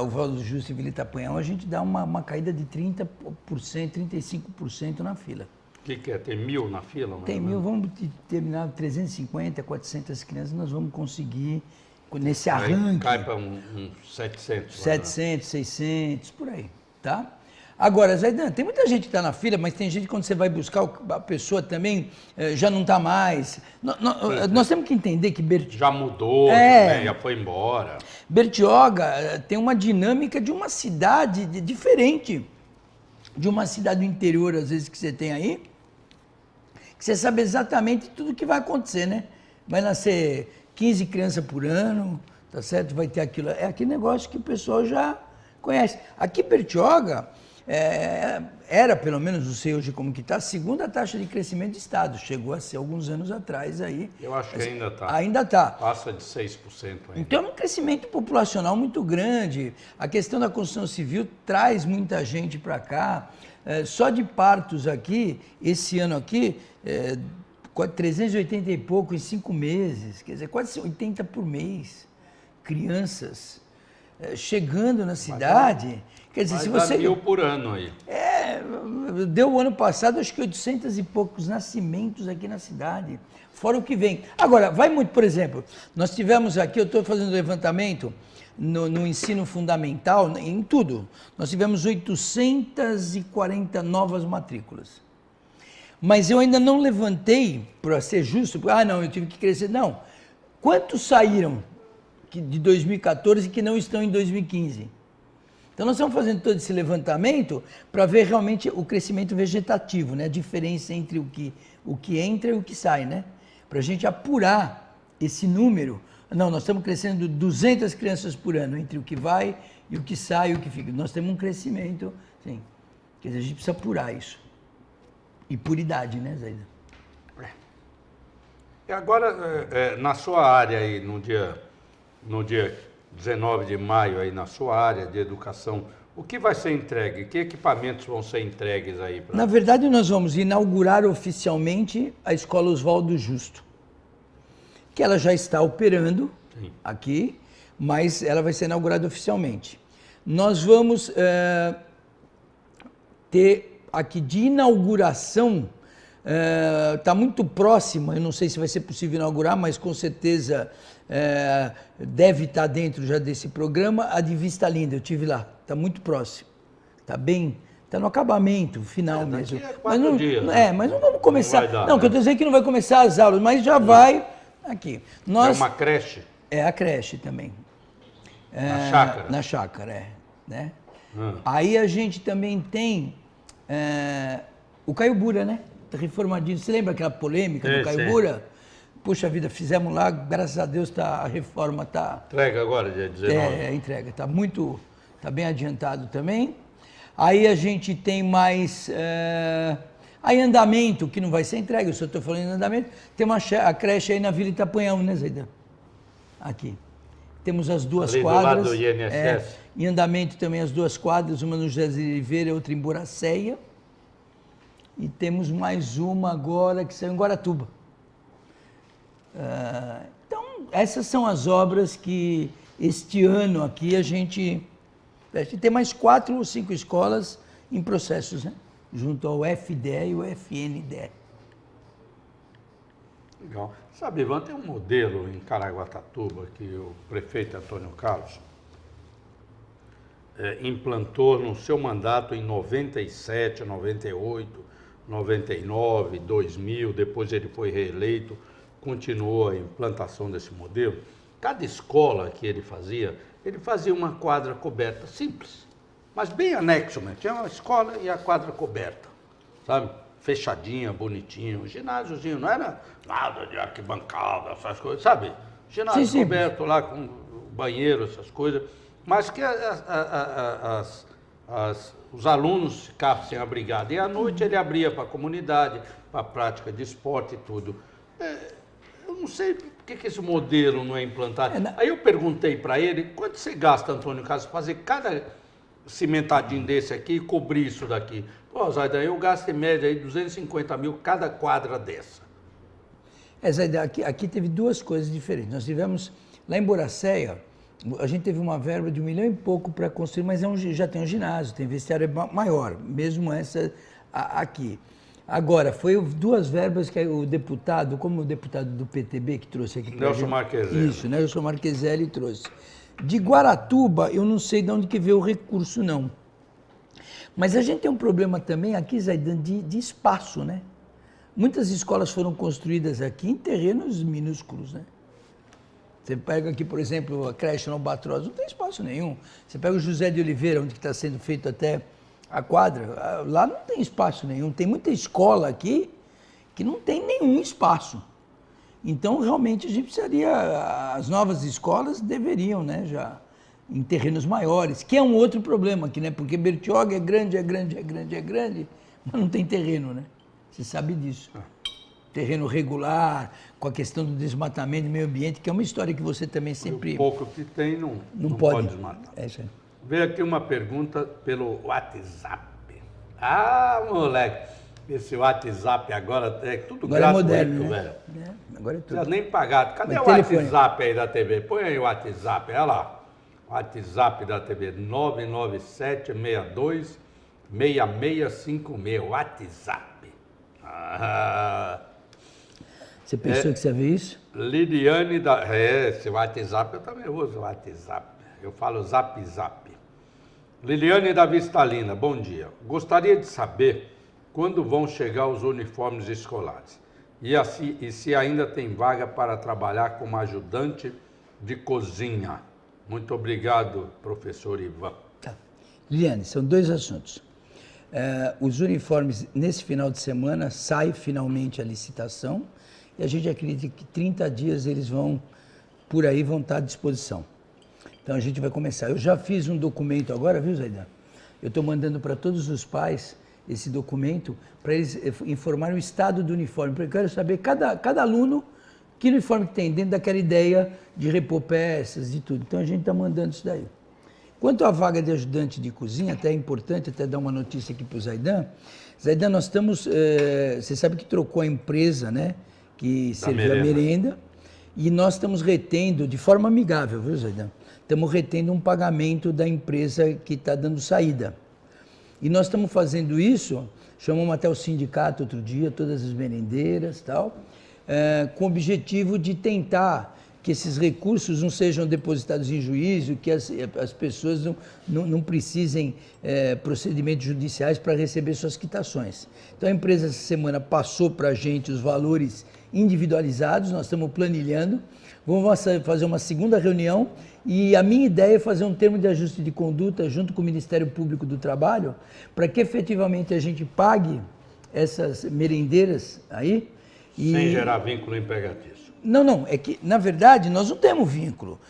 Oswaldo Justo e Vila Itapanhão, a gente dá uma caída de 30%, 35% na fila. O que é? Tem 1.000 na fila? Tem 1.000, vamos terminar 350, 400 crianças, nós vamos conseguir, nesse arranque... Cai para uns 700. 700, 600, por aí, tá? Agora, Zaidan, tem muita gente que está na fila, mas tem gente que quando você vai buscar, a pessoa também já não está mais. Nós temos que entender que já mudou, né? Já foi embora. Bertioga tem uma dinâmica de uma cidade diferente, de uma cidade do interior, às vezes, que você tem aí, que você sabe exatamente tudo o que vai acontecer, né? Vai nascer 15 crianças por ano, tá certo? Vai ter aquilo. É aquele negócio que o pessoal já conhece. Aqui, Bertioga... era, pelo menos, não sei hoje como que está, a segunda taxa de crescimento do Estado. Chegou a ser alguns anos atrás aí. Eu acho que ainda está. Ainda está. Passa de 6% ainda. Então é um crescimento populacional muito grande. A questão da construção civil traz muita gente para cá. Só de partos aqui, esse ano aqui, 380 e pouco em 5 meses. Quer dizer, quase 80 por mês. Crianças chegando na cidade... Quer dizer, se você... 1.000 por ano aí. Deu o ano passado, acho que 800 e poucos nascimentos aqui na cidade, fora o que vem. Agora, vai muito, por exemplo, nós tivemos aqui, eu estou fazendo levantamento no ensino fundamental, em tudo, nós tivemos 840 novas matrículas. Mas eu ainda não levantei, para ser justo, não, eu tive que crescer, não. Quantos saíram de 2014 que não estão em 2015? Então, nós estamos fazendo todo esse levantamento para ver realmente o crescimento vegetativo, né? A diferença entre o que entra e o que sai, né? Para a gente apurar esse número. Não, nós estamos crescendo 200 crianças por ano, entre o que vai e o que sai e o que fica. Nós temos um crescimento, sim. Quer dizer, a gente precisa apurar isso. E por idade, né, Zaida? E agora, na sua área aí, no dia 19 de maio, aí na sua área de educação, o que vai ser entregue? Que equipamentos vão ser entregues aí? Na verdade, nós vamos inaugurar oficialmente a Escola Oswaldo Justo, que ela já está operando aqui, mas ela vai ser inaugurada oficialmente. Nós vamos ter aqui de inauguração, está muito próxima, eu não sei se vai ser possível inaugurar, mas com certeza... deve estar dentro já desse programa, a de Vista Linda, eu estive lá, está muito próximo, está bem, está no acabamento final mesmo. Mas não, mas não vamos começar, não, que eu estou dizendo que não vai começar as aulas, mas já vai aqui. É uma creche? É a creche também. Na chácara? Na chácara, né? Aí a gente também tem o Caiobura, né? Está reformadinho, você lembra aquela polêmica do Caiobura? Puxa vida, fizemos lá, graças a Deus a reforma está... Entrega agora, dia 19. Entrega, está bem adiantado também. Aí a gente tem mais... aí andamento, que não vai ser entregue, eu só estou falando em andamento. Tem a creche aí na Vila Itapanhão, né, Zaida? Aqui. Temos as duas quadras. Do lado do INSS. Em andamento também as duas quadras, uma no José de Oliveira e outra em Boracéia. E temos mais uma agora que saiu em Guaratuba. Então, essas são as obras que este ano aqui a gente tem mais 4 ou 5 escolas em processos, né? Junto ao FDE e o FNDE. Legal. Sabe, Ivan, tem um modelo em Caraguatatuba que o prefeito Antônio Carlos implantou no seu mandato em 97, 98, 99, 2000, depois ele foi reeleito, continuou a implantação desse modelo. Cada escola que ele fazia uma quadra coberta, simples, mas bem anexo, né? Tinha uma escola e a quadra coberta, sabe? fechadinha, bonitinho. Um ginásiozinho, não era nada de arquibancada, essas coisas, sabe? Ginásio Sim, sim. coberto lá com banheiro, essas coisas. Mas que os alunos ficassem abrigados. E à noite ele abria para a comunidade, para a prática de esporte e tudo. Eu não sei por que esse modelo não é implantado. Aí eu perguntei para ele, quanto você gasta, Antônio Carlos, fazer cada cimentadinho desse aqui e cobrir isso daqui? Pô, Zaidan, eu gasto em média aí 250 mil cada quadra dessa. Zaidan, aqui teve duas coisas diferentes. Nós tivemos, lá em Boracéia, a gente teve uma verba de 1 milhão e pouco para construir, mas já tem um ginásio, tem vestiário maior, mesmo essa aqui. Agora, foi duas verbas que o deputado, como o deputado do PTB que trouxe aqui para Nelson Marqueselli. Isso, Nelson Marqueselli trouxe. De Guaratuba, eu não sei de onde que veio o recurso, não. Mas a gente tem um problema também aqui, Zaidan, de espaço, né? Muitas escolas foram construídas aqui em terrenos minúsculos, né? Você pega aqui, por exemplo, a creche no Albatroz, não tem espaço nenhum. Você pega o José de Oliveira, onde está sendo feito até a quadra, lá não tem espaço nenhum. Tem muita escola aqui que não tem nenhum espaço. Então, realmente, a gente precisaria, as novas escolas deveriam, né, já em terrenos maiores, que é um outro problema aqui, né? Porque Bertioga é grande, mas não tem terreno, né? Você sabe disso. Terreno regular, com a questão do desmatamento do meio ambiente, que é uma história que você também sempre... O pouco que tem não pode desmatar. É isso aí. Veio aqui uma pergunta pelo WhatsApp. Ah, moleque, esse WhatsApp agora é tudo agora gratuito, é moderno, velho. Né? Agora é tudo. Precisa nem pagar. Cadê Mas o telefone. WhatsApp aí da TV? Põe aí o WhatsApp, olha lá. WhatsApp da TV, 997626656, WhatsApp. Você pensou que você ia ver isso? Liliane da... esse WhatsApp eu também uso, WhatsApp. Eu falo Zap. Liliane da Vistalina, bom dia. Gostaria de saber quando vão chegar os uniformes escolares e se ainda tem vaga para trabalhar como ajudante de cozinha. Muito obrigado, professor Ivan. Tá. Liliane, são dois assuntos. Os uniformes, nesse final de semana, sai finalmente a licitação e a gente acredita que 30 dias eles vão estar à disposição. Então a gente vai começar. Eu já fiz um documento agora, viu, Zaidan? Eu estou mandando para todos os pais esse documento para eles informarem o estado do uniforme. Porque eu quero saber cada aluno que uniforme que tem dentro daquela ideia de repor peças e tudo. Então a gente está mandando isso daí. Quanto à vaga de ajudante de cozinha, até é importante até dar uma notícia aqui para o Zaidan. Zaidan, nós estamos... você sabe que trocou a empresa, né? Que serviu a merenda. E nós estamos retendo, de forma amigável, viu, Zaidan? Estamos retendo um pagamento da empresa que está dando saída. E nós estamos fazendo isso, chamamos até o sindicato outro dia, todas as merendeiras e tal, com o objetivo de tentar que esses recursos não sejam depositados em juízo, que as pessoas não precisem procedimentos judiciais para receber suas quitações. Então a empresa essa semana passou para a gente os valores individualizados, nós estamos planilhando, vamos fazer uma segunda reunião e a minha ideia é fazer um termo de ajuste de conduta junto com o Ministério Público do Trabalho para que efetivamente a gente pague essas merendeiras aí. Sem gerar vínculo empregatício. Não, é que na verdade nós não temos vínculo.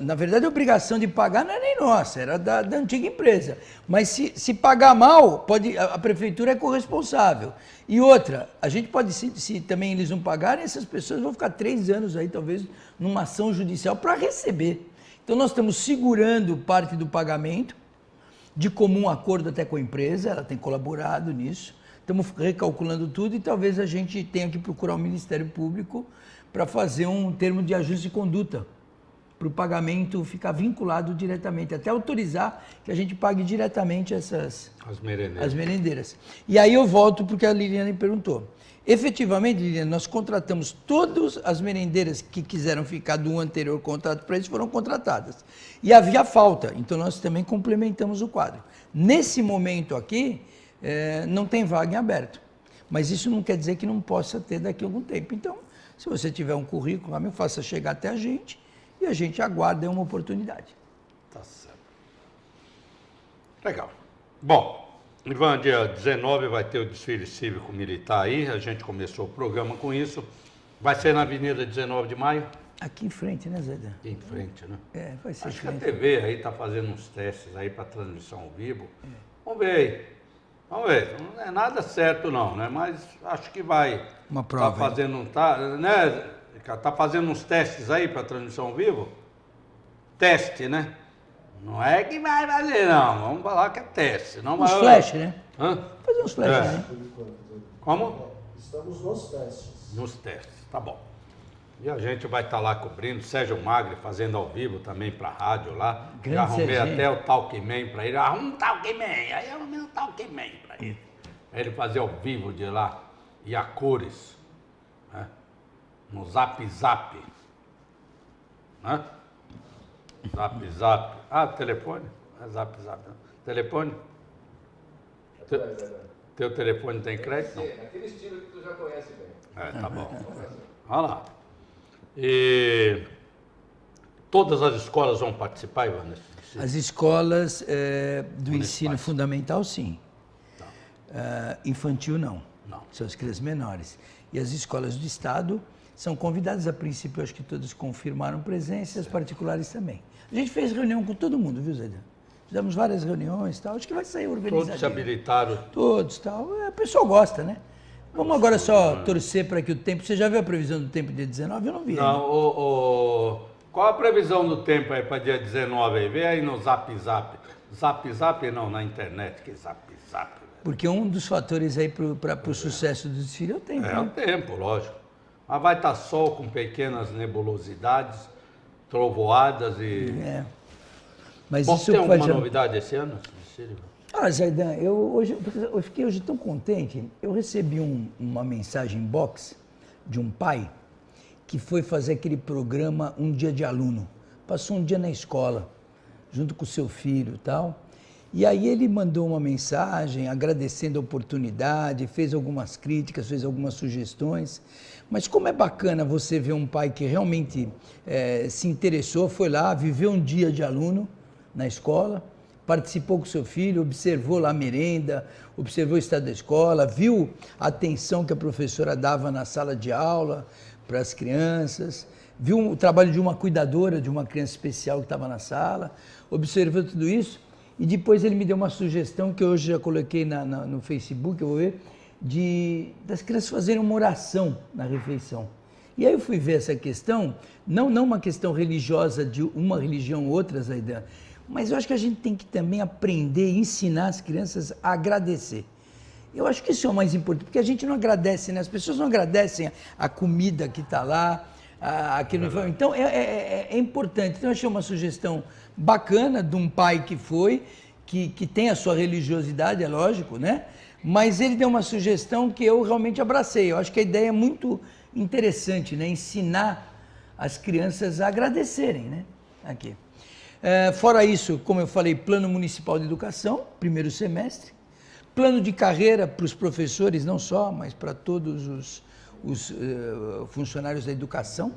Na verdade a obrigação de pagar não é nem nossa, era da antiga empresa. Mas se pagar mal, a prefeitura é corresponsável. E outra, a gente pode, se também eles não pagarem, essas pessoas vão ficar 3 anos aí, talvez, numa ação judicial para receber. Então nós estamos segurando parte do pagamento, de comum acordo até com a empresa, ela tem colaborado nisso. Estamos recalculando tudo e talvez a gente tenha que procurar o Ministério Público para fazer um termo de ajuste de conduta, para o pagamento ficar vinculado diretamente, até autorizar que a gente pague diretamente as merendeiras. E aí eu volto porque a Liliane perguntou. Efetivamente, Liliane, nós contratamos todas as merendeiras que quiseram ficar do anterior contrato para eles, foram contratadas. E havia falta, então nós também complementamos o quadro. Nesse momento aqui, não tem vaga em aberto. Mas isso não quer dizer que não possa ter daqui a algum tempo. Então, se você tiver um currículo, me faça chegar até a gente e a gente aguarda uma oportunidade. Tá certo. Legal. Bom, Ivan, dia 19 vai ter o desfile cívico-militar aí, a gente começou o programa com isso. Vai ser na Avenida 19 de Maio? Aqui em frente, né, Zé? Aqui em frente, né? Vai ser Acho que frente. a TV aí está fazendo uns testes aí para transmissão ao vivo. Vamos ver aí. Vamos ver. Não é nada certo não, né? Mas acho que vai. Uma prova. Tá fazendo uns testes aí para transmissão ao vivo? Teste, né? Não é que vai fazer, não. Vamos falar que é teste. Não Uns flash, né? Hã? Fazer uns flash, né? Como? Estamos nos testes. Nos testes, tá bom. E a gente vai estar lá cobrindo, Sérgio Magri fazendo ao vivo também para a rádio lá. Grande Já arrumei Serginho. até o Talkman para ele. Arruma um Talkman. Aí eu arrumei um Talkman para ele. Aí ele fazia ao vivo de lá. E a cores. Né? No Zap Zap. Né? Zap Zap. Ah, telefone? É Zap Zap. Telefone? Teu telefone tem crédito? Não. Naquele estilo que tu já conhece bem. É, tá bom. Olha lá. E todas as escolas vão participar, Ivan? As escolas do Municipais. ensino fundamental, sim. Infantil, não. Não. São as crianças menores. E as escolas do Estado são convidadas, a princípio, acho que todas confirmaram presença, e as particulares também. A gente fez reunião com todo mundo, viu, Zé? Fizemos várias reuniões e tal, acho que vai sair organizadinho. Todos se habilitaram. Todos, tal. O pessoal gosta, né? Vamos agora só torcer para que o tempo... Você já viu a previsão do tempo dia 19? Eu não vi. Não, qual a previsão do tempo aí para dia 19 aí? Vê aí no Zap Zap. Zap Zap não, na internet, que Zap Zap. Porque um dos fatores aí para o sucesso do desfile é o tempo, É o né? tempo, lógico. Mas vai estar sol com pequenas nebulosidades, trovoadas e... É. Mas Posso isso ter alguma faz... novidade esse ano? Ah, Zaidan, eu fiquei hoje tão contente. Eu recebi uma mensagem box de um pai que foi fazer aquele programa Um Dia de Aluno. Passou um dia na escola, junto com o seu filho e tal. E aí ele mandou uma mensagem agradecendo a oportunidade, fez algumas críticas, fez algumas sugestões. Mas como é bacana você ver um pai que realmente se interessou, foi lá, viveu um dia de aluno na escola, participou com seu filho, observou lá a merenda, observou o estado da escola, viu a atenção que a professora dava na sala de aula para as crianças, viu o trabalho de uma cuidadora de uma criança especial que estava na sala, observou tudo isso e depois ele me deu uma sugestão que hoje já coloquei no Facebook, eu vou ver, das crianças fazerem uma oração na refeição. E aí eu fui ver essa questão, não uma questão religiosa de uma religião ou outra, Zaidan, mas eu acho que a gente tem que também aprender e ensinar as crianças a agradecer. Eu acho que isso é o mais importante, porque a gente não agradece, né? As pessoas não agradecem a comida que está lá, aquilo. Então, é importante. Então, eu achei uma sugestão bacana de um pai que foi, que tem a sua religiosidade, é lógico, né? Mas ele deu uma sugestão que eu realmente abracei. Eu acho que a ideia é muito interessante, né? Ensinar as crianças a agradecerem, né? Aqui. Fora isso, como eu falei, Plano Municipal de Educação, primeiro semestre. Plano de carreira para os professores, não só, mas para todos os funcionários da educação,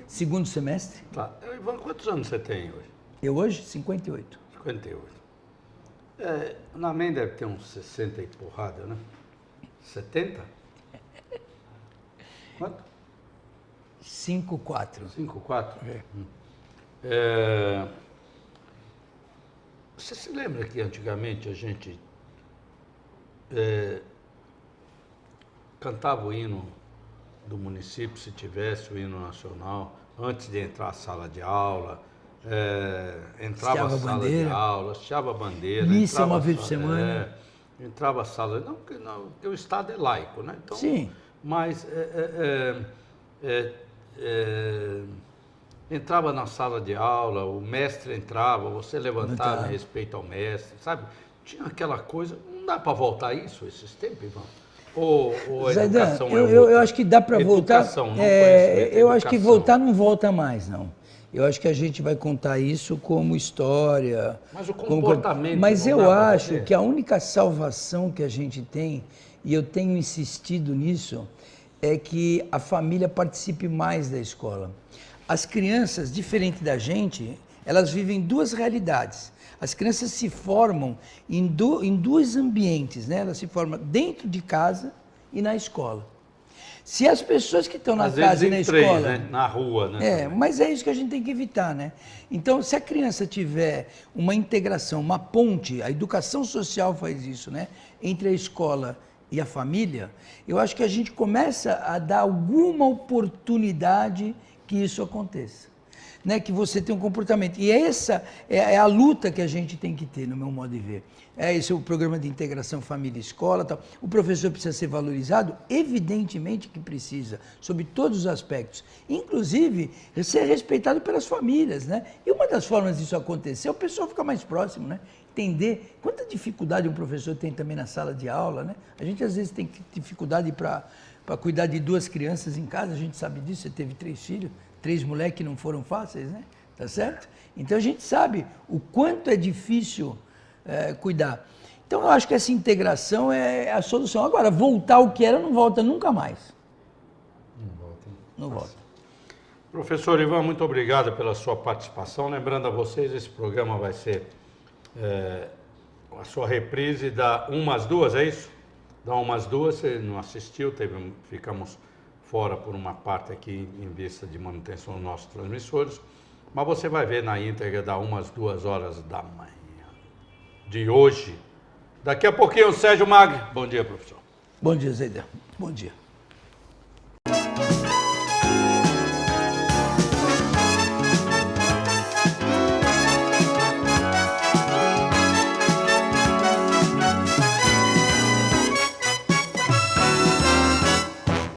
segundo semestre. Tá. Ivan, quantos anos você tem hoje? Eu hoje, 58. 58. Na MEN deve ter uns 60 e porrada, né? 70? Quanto? 54. 54? Você se lembra que antigamente a gente cantava o hino do município, se tivesse o hino nacional, antes de entrar à sala de aula, entrava à sala de aula, hasteava a bandeira. Missa uma vez por semana. Entrava à sala... Não, porque o Estado é laico, né? Então, sim. Mas entrava na sala de aula, o mestre entrava, você levantava em respeito ao mestre, sabe? Tinha aquela coisa... Não dá para voltar a isso, esses tempos, Ivan? Ou a Zaidan, educação eu acho que dá para voltar. Educação, não eu acho que voltar não volta mais, não. Eu acho que a gente vai contar isso como história. Mas o comportamento. Mas eu acho que a única salvação que a gente tem, e eu tenho insistido nisso, é que a família participe mais da escola. As crianças, diferente da gente, elas vivem duas realidades. As crianças se formam em dois ambientes, né? Elas se formam dentro de casa e na escola. Se as pessoas que estão na casa e na escola... né? Na rua, né? Mas é isso que a gente tem que evitar, né? Então, se a criança tiver uma integração, uma ponte, a educação social faz isso, né? Entre a escola e a família, eu acho que a gente começa a dar alguma oportunidade que isso aconteça. Né, que você tem um comportamento. E essa é a luta que a gente tem que ter, no meu modo de ver. Esse é o programa de integração família-escola. Tal. O professor precisa ser valorizado? Evidentemente que precisa, sob todos os aspectos. Inclusive, ser respeitado pelas famílias. Né? E uma das formas disso acontecer é o pessoal ficar mais próximo, né? Entender quanta dificuldade um professor tem também na sala de aula. Né? A gente, às vezes, tem dificuldade para cuidar de 2 crianças em casa, a gente sabe disso, você teve 3 filhos. 3 moleques que não foram fáceis, né? Tá certo? Então a gente sabe o quanto é difícil cuidar. Então eu acho que essa integração é a solução. Agora, voltar ao que era não volta nunca mais. Não volta. Não volta. Professor Ivan, muito obrigado pela sua participação. Lembrando a vocês, esse programa vai ser a sua reprise da 1 às 2, é isso? Da 1 às 2, você não assistiu, ficamos fora por uma parte aqui em vista de manutenção dos nossos transmissores, mas você vai ver na íntegra da 1 às 2 horas da manhã de hoje. Daqui a pouquinho, o Sérgio Magri. Bom dia, professor. Bom dia, Zé. Bom dia.